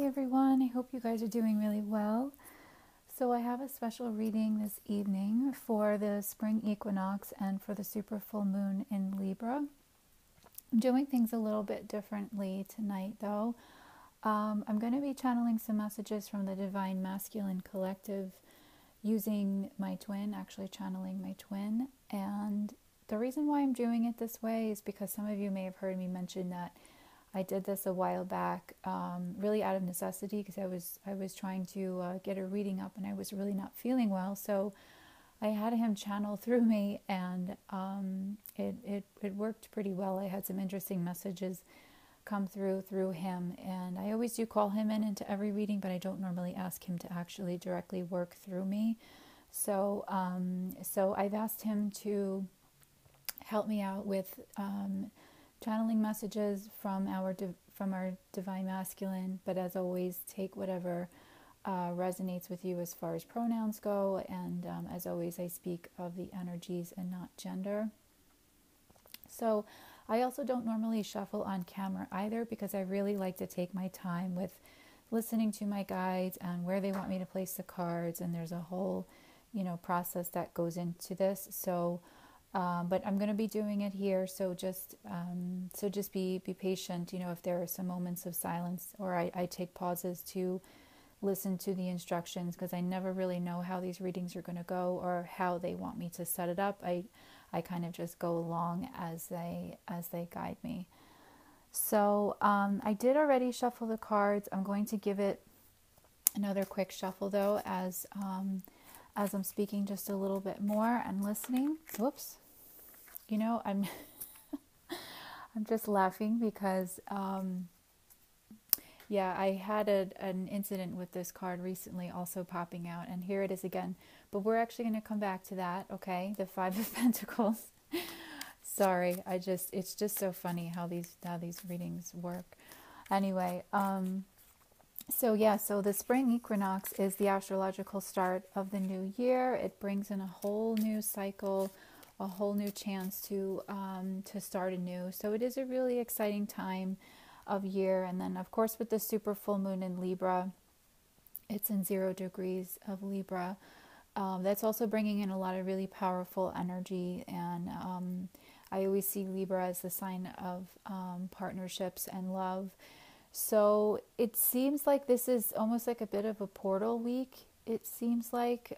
everyone. I hope you guys are doing really well. So I have a special reading this evening for the spring equinox and for the super full moon in Libra. I'm doing things a little bit differently tonight though. I'm going to be channeling some messages from the Divine Masculine Collective using my twin, actually channeling my twin. And the reason why I'm doing it this way is because some of you may have heard me mention that I did this a while back, really out of necessity, because I was trying to get a reading up and I was really not feeling well. So I had him channel through me, and it worked pretty well. I had some interesting messages come through him, and I always do call him into every reading, but I don't normally ask him to actually directly work through me. So so I've asked him to help me out with channeling messages from our divine masculine, but as always, take whatever resonates with you as far as pronouns go. And as always, I speak of the energies and not gender. So I also don't normally shuffle on camera either, because I really like to take my time with listening to my guides and where they want me to place the cards. And there's a whole, process that goes into this. So but I'm going to be doing it here, so just be patient. If there are some moments of silence, or I take pauses to listen to the instructions, because I never really know how these readings are going to go or how they want me to set it up. I kind of just go along as they guide me. So I did already shuffle the cards. I'm going to give it another quick shuffle though, as I'm speaking just a little bit more and listening. Whoops. I'm I'm just laughing because I had an incident with this card recently also popping out, and here it is again. But we're actually going to come back to that, okay? The Five of Pentacles. Sorry, it's just so funny how these readings work. Anyway, so the spring equinox is the astrological start of the new year. It brings in a whole new cycle, a whole new chance to start anew. So it is a really exciting time of year. And then, of course, with the super full moon in Libra, it's in 0 degrees of Libra. That's also bringing in a lot of really powerful energy. And I always see Libra as the sign of partnerships and love. So it seems like this is almost like a bit of a portal week. It seems like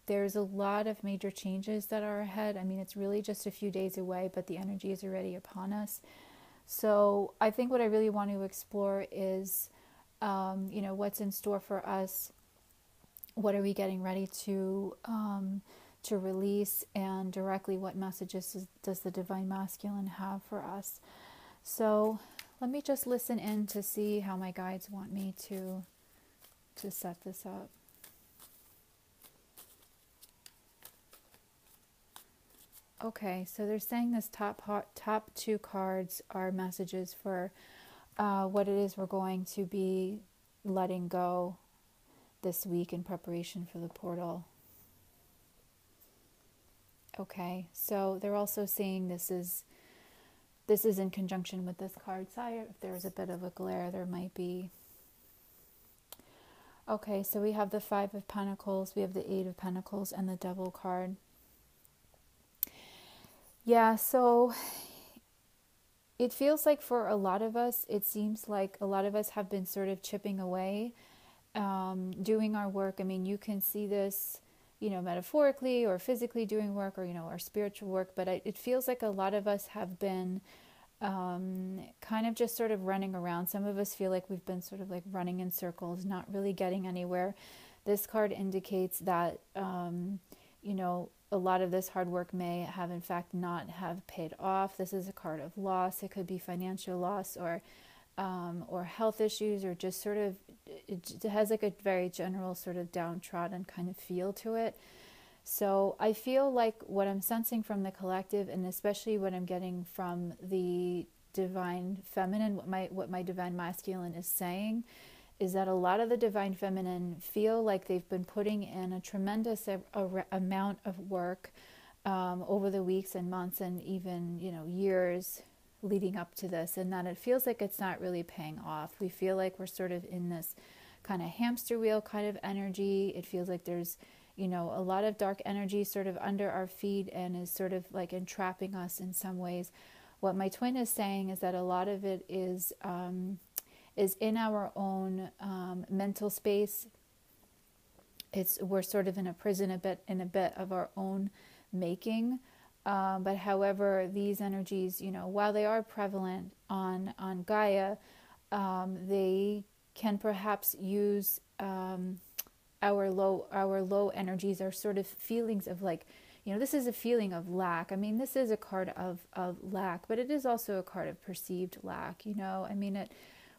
there's a lot of major changes that are ahead. I mean, it's really just a few days away, but the energy is already upon us. So I think what I really want to explore is, what's in store for us. What are we getting ready to release, and directly what messages does the Divine Masculine have for us? So let me just listen in to see how my guides want me to set this up. Okay, so they're saying this top two cards are messages for what it is we're going to be letting go this week in preparation for the portal. Okay, so they're also saying this is in conjunction with this card. Sorry if there's a bit of a glare, there might be. Okay, so we have the Five of Pentacles, we have the Eight of Pentacles, and the Devil card. Yeah, so it feels like for a lot of us, it seems like a lot of us have been sort of chipping away, doing our work. I mean, you can see this, metaphorically or physically doing work, or, our spiritual work, but it feels like a lot of us have been kind of just sort of running around. Some of us feel like we've been sort of like running in circles, not really getting anywhere. This card indicates that, a lot of this hard work may have in fact not have paid off. This is a card of loss. It could be financial loss, or health issues, or just sort of, it has like a very general sort of downtrodden kind of feel to it. So I feel like what I'm sensing from the collective, and especially what I'm getting from the divine feminine, what my divine masculine is saying, is that a lot of the divine feminine feel like they've been putting in a tremendous amount of work over the weeks and months and even, years leading up to this, and that it feels like it's not really paying off. We feel like we're sort of in this kind of hamster wheel kind of energy. It feels like there's, a lot of dark energy sort of under our feet and is sort of like entrapping us in some ways. What my twin is saying is that a lot of it is in our own mental space. We're sort of in a prison in a bit of our own making. But however, these energies, while they are prevalent on Gaia, they can perhaps use our low energies, our sort of feelings of like, this is a feeling of lack. I mean, this is a card of lack, but it is also a card of perceived lack. I mean,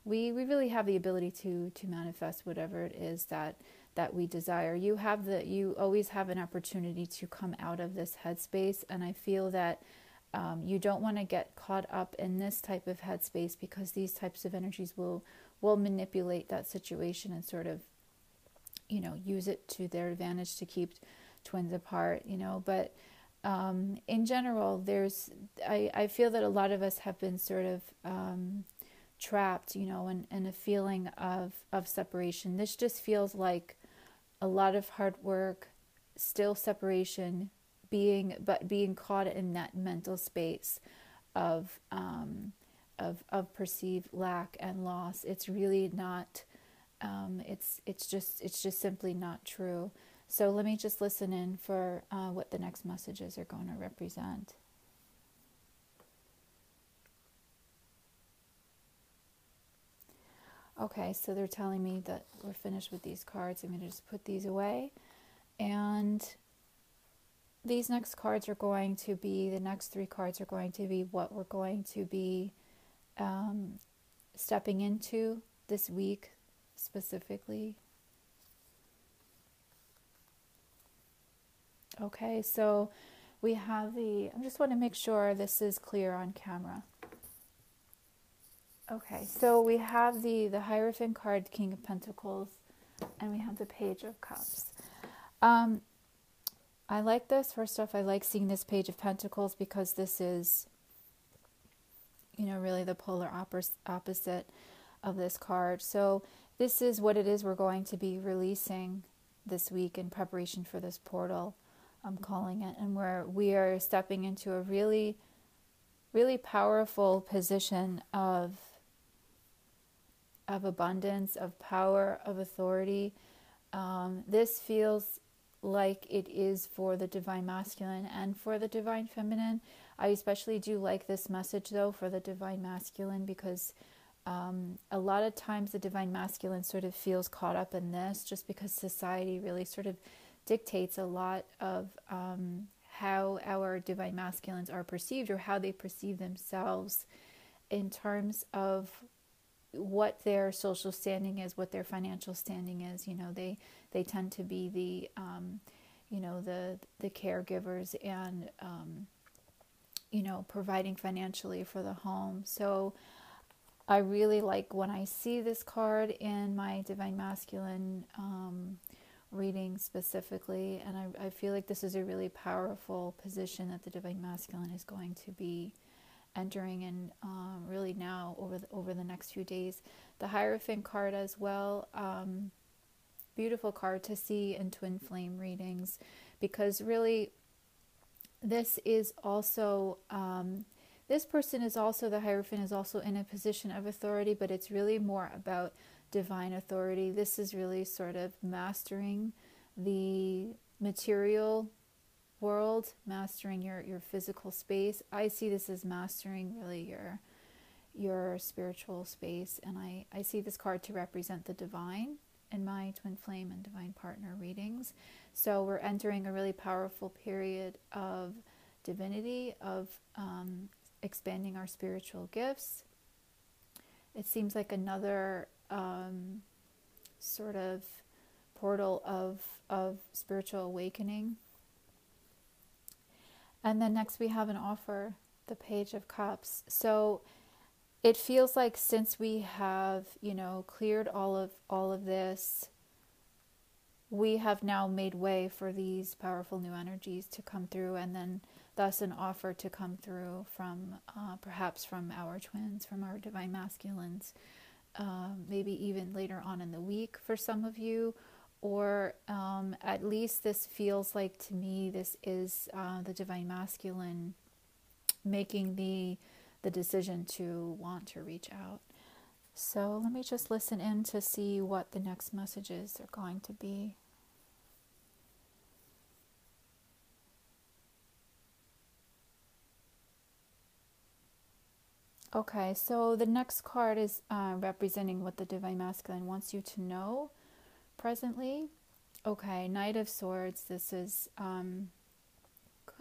we really have the ability to manifest whatever it is that we desire. You always have an opportunity to come out of this headspace, and I feel that you don't want to get caught up in this type of headspace, because these types of energies will manipulate that situation and sort of, use it to their advantage to keep twins apart, but in general, I feel that a lot of us have been sort of trapped, in a feeling of separation. This just feels like a lot of hard work, still separation, being caught in that mental space of perceived lack and loss. It's really not. It's just simply not true. So let me just listen in for what the next messages are going to represent. Okay, so they're telling me that we're finished with these cards. I'm going to just put these away. And these next cards are going to be, the next three cards are going to be what we're going to be stepping into this week specifically. Okay, so we have I just want to make sure this is clear on camera. Okay, so we have the Hierophant card, King of Pentacles, and we have the Page of Cups. I like this. First off, I like seeing this Page of Pentacles because this is, really the polar opposite of this card. So this is what it is we're going to be releasing this week in preparation for this portal, I'm calling it, and where we are stepping into a really, really powerful position of abundance, of power, of authority. This feels like it is for the Divine Masculine and for the Divine Feminine. I especially do like this message, though, for the Divine Masculine, because a lot of times the Divine Masculine sort of feels caught up in this just because society really sort of dictates a lot of how our Divine Masculines are perceived, or how they perceive themselves in terms of what their social standing is, what their financial standing is. They tend to be the caregivers and providing financially for the home. So I really like when I see this card in my Divine Masculine reading specifically, and I feel like this is a really powerful position that the Divine Masculine is going to be entering in really now over the next few days. The Hierophant card as well, beautiful card to see in twin flame readings, because really this is also this person is also, the Hierophant is also in a position of authority, but it's really more about divine authority. This is really sort of mastering the material world, mastering your physical space. I see this as mastering really your spiritual space, and I see this card to represent the divine in my twin flame and divine partner readings. So we're entering a really powerful period of divinity, of expanding our spiritual gifts. It seems like another sort of portal of spiritual awakening. And then next we have an offer, the Page of Cups. So it feels like since we have, cleared all of this, we have now made way for these powerful new energies to come through, and then thus an offer to come through from perhaps from our twins, from our divine masculines, maybe even later on in the week for some of you, or at least this feels like to me this is the divine masculine making the decision to want to reach out. So let me just listen in to see what the next messages are going to be. Okay, so the next card is representing what the divine masculine wants you to know presently. Okay, Knight of Swords. This is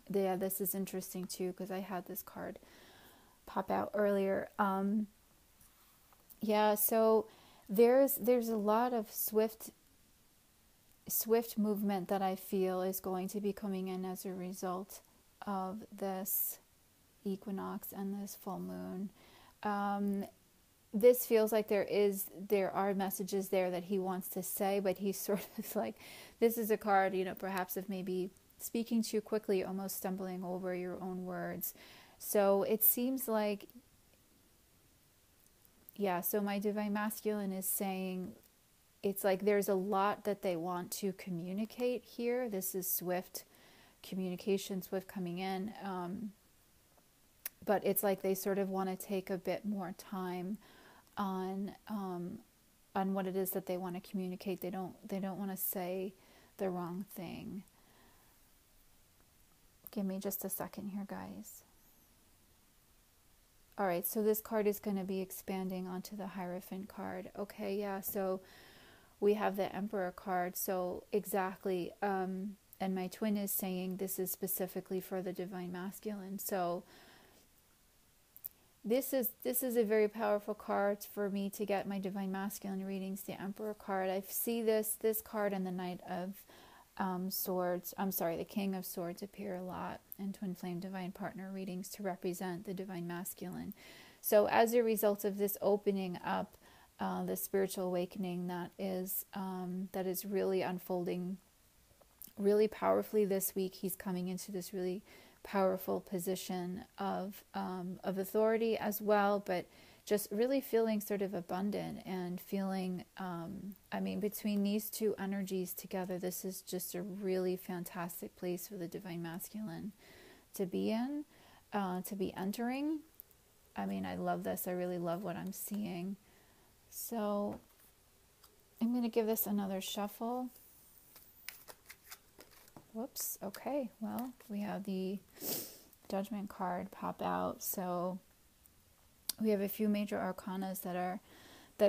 this is interesting too, because I had this card pop out earlier. So there's a lot of swift movement that I feel is going to be coming in as a result of this equinox and this full moon. This feels like there are messages there that he wants to say, but he's sort of like, this is a card, perhaps of maybe speaking too quickly, almost stumbling over your own words. So it seems like, so my divine masculine is saying, it's like there's a lot that they want to communicate here. This is swift communication, swift coming in. But it's like they sort of want to take a bit more time on what it is that they want to communicate. They don't want to say the wrong thing. Give me just a second here, guys. All right, so this card is going to be expanding onto the Hierophant card. Okay, yeah, so we have the Emperor card. So exactly, and my twin is saying this is specifically for the divine masculine. So this is a very powerful card for me to get my divine masculine readings, the Emperor card. I see this card and the Knight of Swords, the King of Swords appear a lot in Twin Flame Divine Partner readings to represent the divine masculine. So as a result of this opening up, the spiritual awakening that is really unfolding really powerfully this week, he's coming into this really powerful position of authority as well, but just really feeling sort of abundant and feeling, between these two energies together, this is just a really fantastic place for the divine masculine to be in, to be entering. I love this. I really love what I'm seeing. So I'm going to give this another shuffle. Whoops. Okay. Well, we have the Judgment card pop out. So we have a few major arcanas that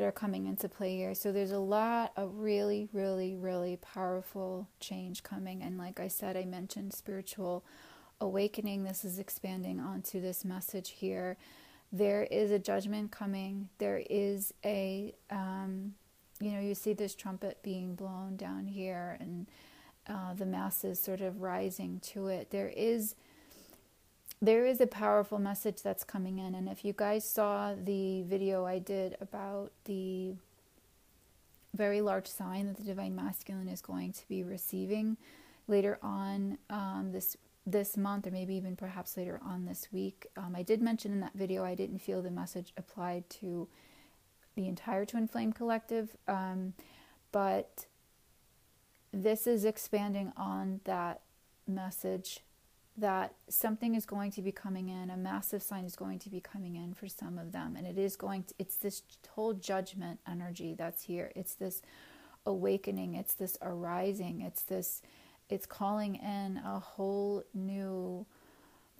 are coming into play here. So there's a lot of really, really, really powerful change coming. And like I said, I mentioned spiritual awakening. This is expanding onto this message here. There is a judgment coming. There is a, you see this trumpet being blown down here, and the masses sort of rising to it. There is a powerful message that's coming in. And if you guys saw the video I did about the very large sign that the divine masculine is going to be receiving later on this month, or maybe even perhaps later on this week, I did mention in that video I didn't feel the message applied to the entire Twin Flame Collective, but this is expanding on that message that something is going to be coming in, a massive sign is going to be coming in for some of them, and it's this whole judgment energy that's here. It's this awakening, it's this arising, it's calling in a whole new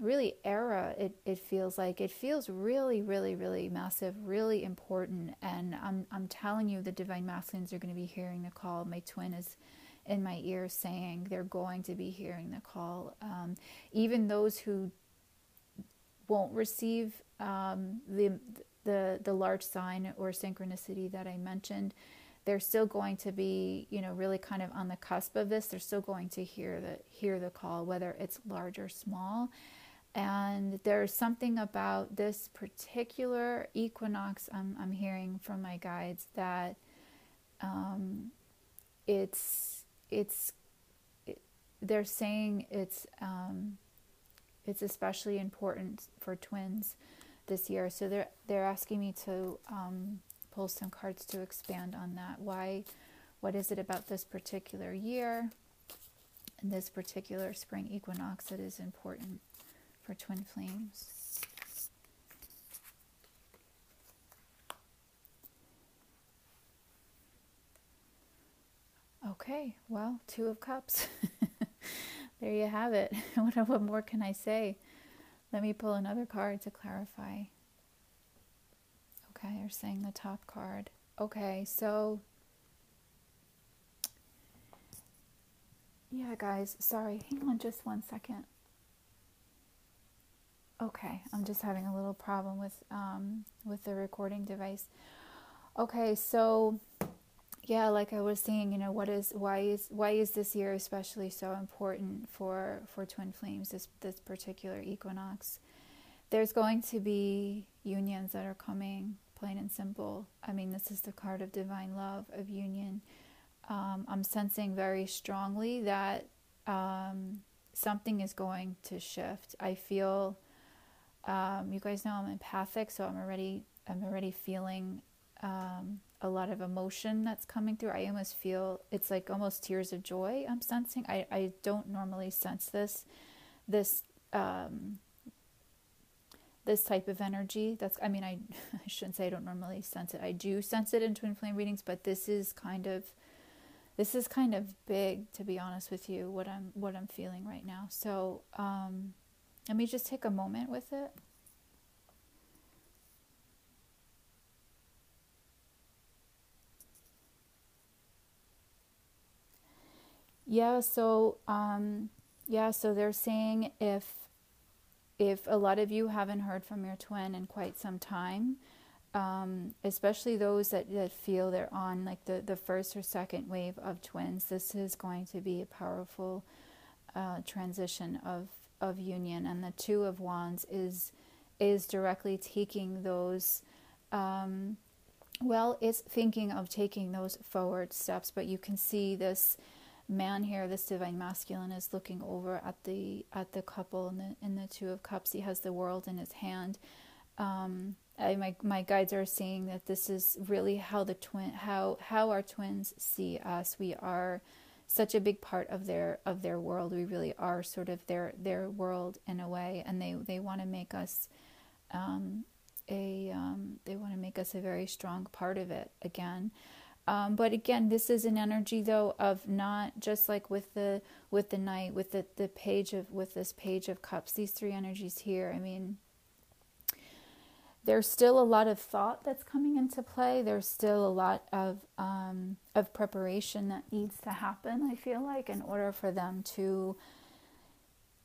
really era. It feels like, it feels really, really, really massive, really important. And I'm telling you, the divine masculines are going to be hearing the call. My twin is in my ear saying they're going to be hearing the call. Even those who won't receive the large sign or synchronicity that I mentioned, they're still going to be, really kind of on the cusp of this. They're still going to hear the call, whether it's large or small. And there's something about this particular equinox, I'm hearing from my guides, that they're saying it's it's especially important for twins this year. So they're asking me to pull some cards to expand on that. What is it about this particular year and this particular spring equinox that is important for twin flames? Okay, well, Two of Cups. There you have it. What more can I say? Let me pull another card to clarify. Okay, you're saying the top card. Okay, so yeah, guys, sorry. Hang on just 1 second. Okay, I'm just having a little problem with the recording device. Okay, so yeah, like I was saying, you know, why is this year especially so important for twin flames, this particular equinox? There's going to be unions that are coming, plain and simple. I mean, this is the card of divine love, of union. I'm sensing very strongly that something is going to shift. I feel, you guys know I'm empathic, so I'm already feeling a lot of emotion that's coming through. I almost feel it's like almost tears of joy I'm sensing. I don't normally sense this type of energy. I shouldn't say I don't normally sense it. I do sense it in twin flame readings, but this is kind of big, to be honest with you, what I'm feeling right now. So let me just take a moment with it. So they're saying if a lot of you haven't heard from your twin in quite some time, especially those that feel they're on like the first or second wave of twins, this is going to be a powerful transition of union. And the Two of Wands is directly taking those, it's thinking of taking those forward steps, but you can see this man here, this divine masculine, is looking over at the couple in the Two of Cups. He has the world in his hand. My guides are saying that this is really how our twins see us. We are such a big part of their world. We really are sort of their world in a way, and they want to make us a very strong part of it again. But again, this is an energy though of not just like with the Knight, with the page of this Page of Cups, these three energies here. I mean, there's still a lot of thought that's coming into play. There's still a lot of preparation that needs to happen, I feel like, in order for them to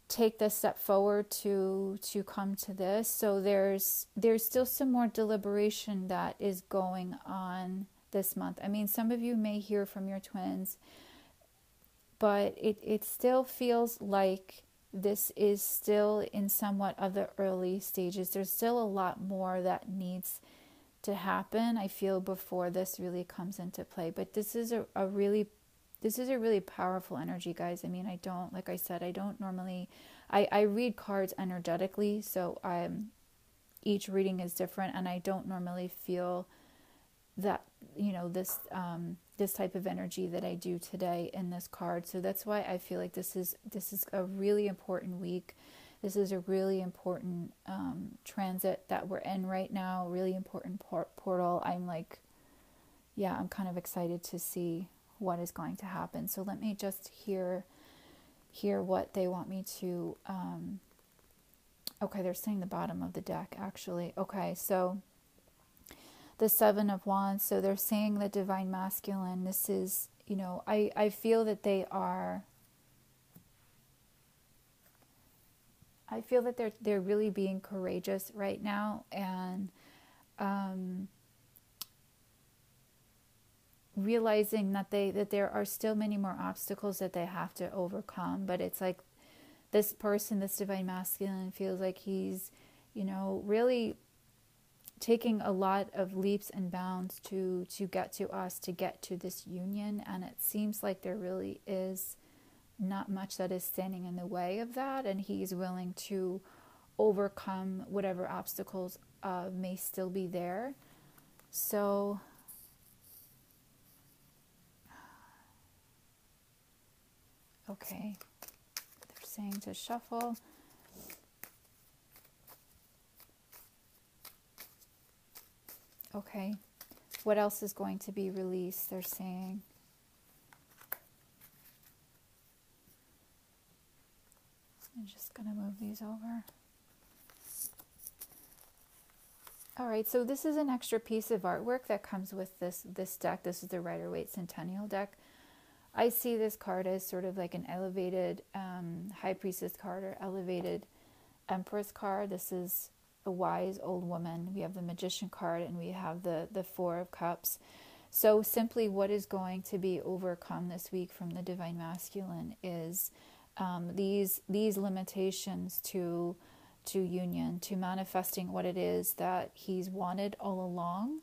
take this step forward to come to this. So there's still some more deliberation that is going on this month. I mean, some of you may hear from your twins, but it still feels like this is still in somewhat of the early stages. There's still a lot more that needs to happen, I feel, before this really comes into play. But this is a really powerful energy, guys. I mean, I don't normally, I read cards energetically, so each reading is different, and I don't normally feel that, you know, this type of energy that I do today in this card. So that's why I feel like this is a really important week. This is a really important transit that we're in right now, really important portal. I'm kind of excited to see what is going to happen. So let me just hear what they want me to, okay, they're saying the bottom of the deck, actually. Okay, so the Seven of Wands, so they're saying the divine masculine, this is, you know, I feel that they're really being courageous right now, and realizing that there are still many more obstacles that they have to overcome. But it's like this person, this divine masculine, feels like he's, you know, really taking a lot of leaps and bounds to get to us, to get to this union. And it seems like there really is not much that is standing in the way of that, and he's willing to overcome whatever obstacles may still be there. So okay, they're saying to shuffle. Okay, what else is going to be released? They're saying. I'm just going to move these over. All right, so this is an extra piece of artwork that comes with this deck. This is the Rider-Waite Centennial deck. I see this card as sort of like an elevated High Priestess card or elevated Empress card. This is a wise old woman. We have the Magician card and we have the Four of Cups. So simply what is going to be overcome this week from the Divine Masculine is these limitations to union, to manifesting what it is that he's wanted all along,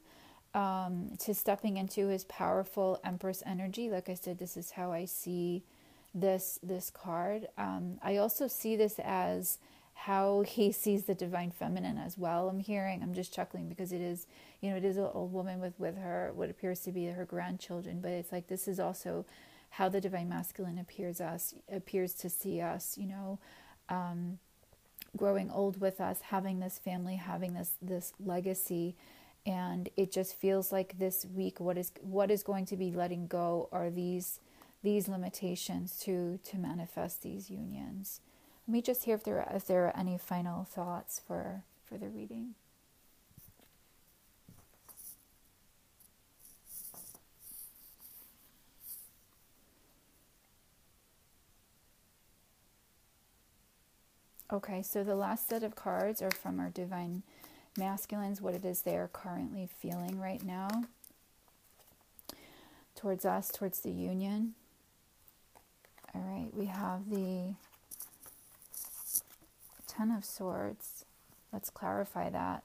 to stepping into his powerful Empress energy. Like I said, this is how I see this card. I also see this as how he sees the Divine Feminine as well. I'm just chuckling because it is, it is an old woman with her, what appears to be her grandchildren, but it's like this is also how the Divine Masculine appears to see us, growing old with us, having this family, having this legacy. And it just feels like this week, what is going to be letting go are these limitations to manifest these unions. Let me just hear if there are any final thoughts for the reading. Okay, so the last set of cards are from our Divine Masculines, what it is they are currently feeling right now towards us, towards the union. All right, we have the Ten of Swords. Let's clarify that.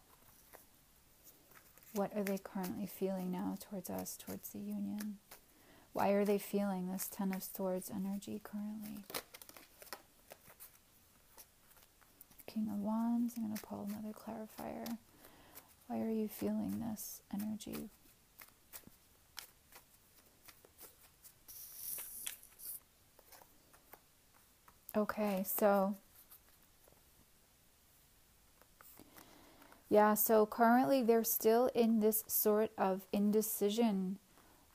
What are they currently feeling now towards us, towards the union? Why are they feeling this Ten of Swords energy currently? King of Wands. I'm going to pull another clarifier. Why are you feeling this energy? Okay, so yeah, so currently they're still in this sort of indecision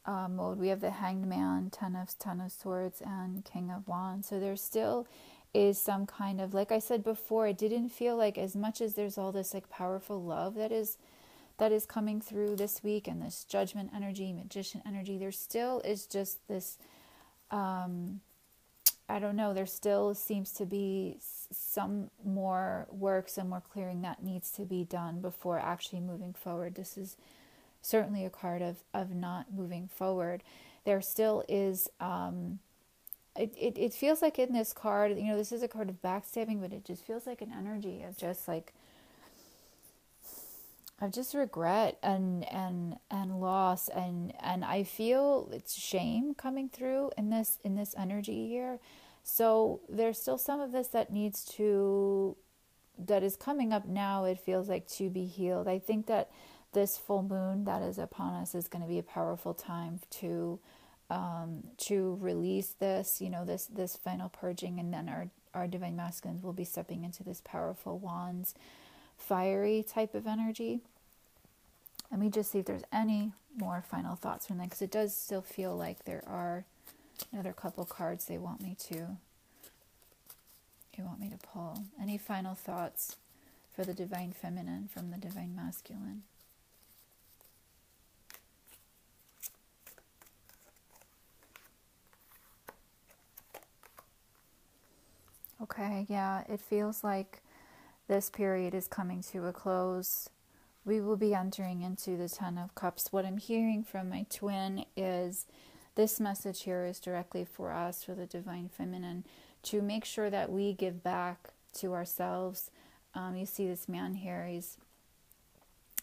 mode. We have the Hanged Man, Ten of Swords, and King of Wands. So there still is some kind of, like I said before, it didn't feel like, as much as there's all this like powerful love that is coming through this week, and this Judgment energy, Magician energy, there still is just this I don't know, there still seems to be some more work, some more clearing that needs to be done before actually moving forward. This is certainly a card of not moving forward. There still is it feels like in this card, this is a card of backstabbing, but it just feels like an energy of just like regret and loss, and I feel it's shame coming through in this energy here. So there's still some of this that is coming up now, it feels like, to be healed. I think that this full moon that is upon us is going to be a powerful time to release this, this final purging, and then our Divine Masculines will be stepping into this powerful Wands, fiery type of energy. Let me just see if there's any more final thoughts from that, because it does still feel like there are another couple cards they want me to pull. Any final thoughts for the Divine Feminine from the Divine Masculine? Okay, yeah, it feels like this period is coming to a close. We will be entering into the Ten of Cups. What I'm hearing from my twin is this message here is directly for us, for the Divine Feminine, to make sure that we give back to ourselves. You see this man here,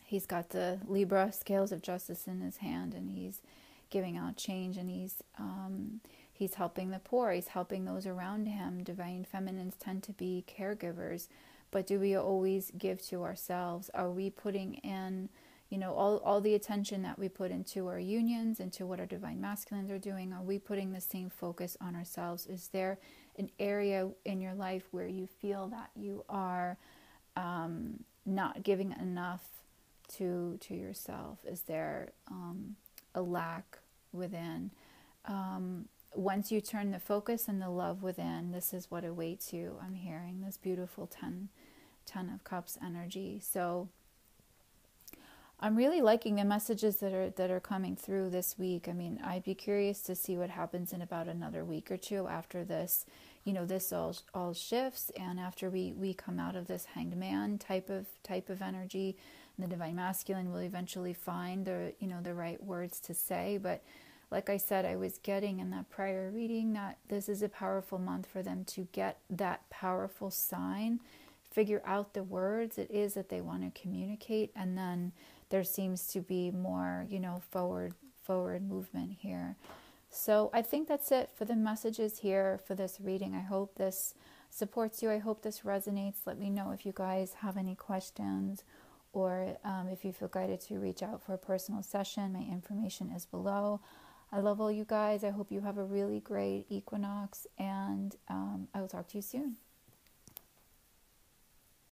he's got the Libra scales of justice in his hand, and he's giving out change, and He's helping the poor. He's helping those around him. Divine feminines tend to be caregivers. But do we always give to ourselves? Are we putting in, all the attention that we put into our unions, into what our divine masculines are doing? Are we putting the same focus on ourselves? Is there an area in your life where you feel that you are not giving enough to yourself? Is there a lack within? Once you turn the focus and the love within, this is what awaits you. I'm hearing this beautiful 10 of Cups energy. So I'm really liking the messages that are coming through this week. I mean, I'd be curious to see what happens in about another week or two after this. This all shifts, and after we come out of this Hanged Man type of energy, the divine masculine will eventually find the right words to say. But like I said, I was getting in that prior reading that this is a powerful month for them to get that powerful sign, figure out the words it is that they want to communicate, and then there seems to be more, forward movement here. So I think that's it for the messages here for this reading. I hope this supports you. I hope this resonates. Let me know if you guys have any questions, or if you feel guided to reach out for a personal session. My information is below. I love all you guys. I hope you have a really great equinox, and I will talk to you soon.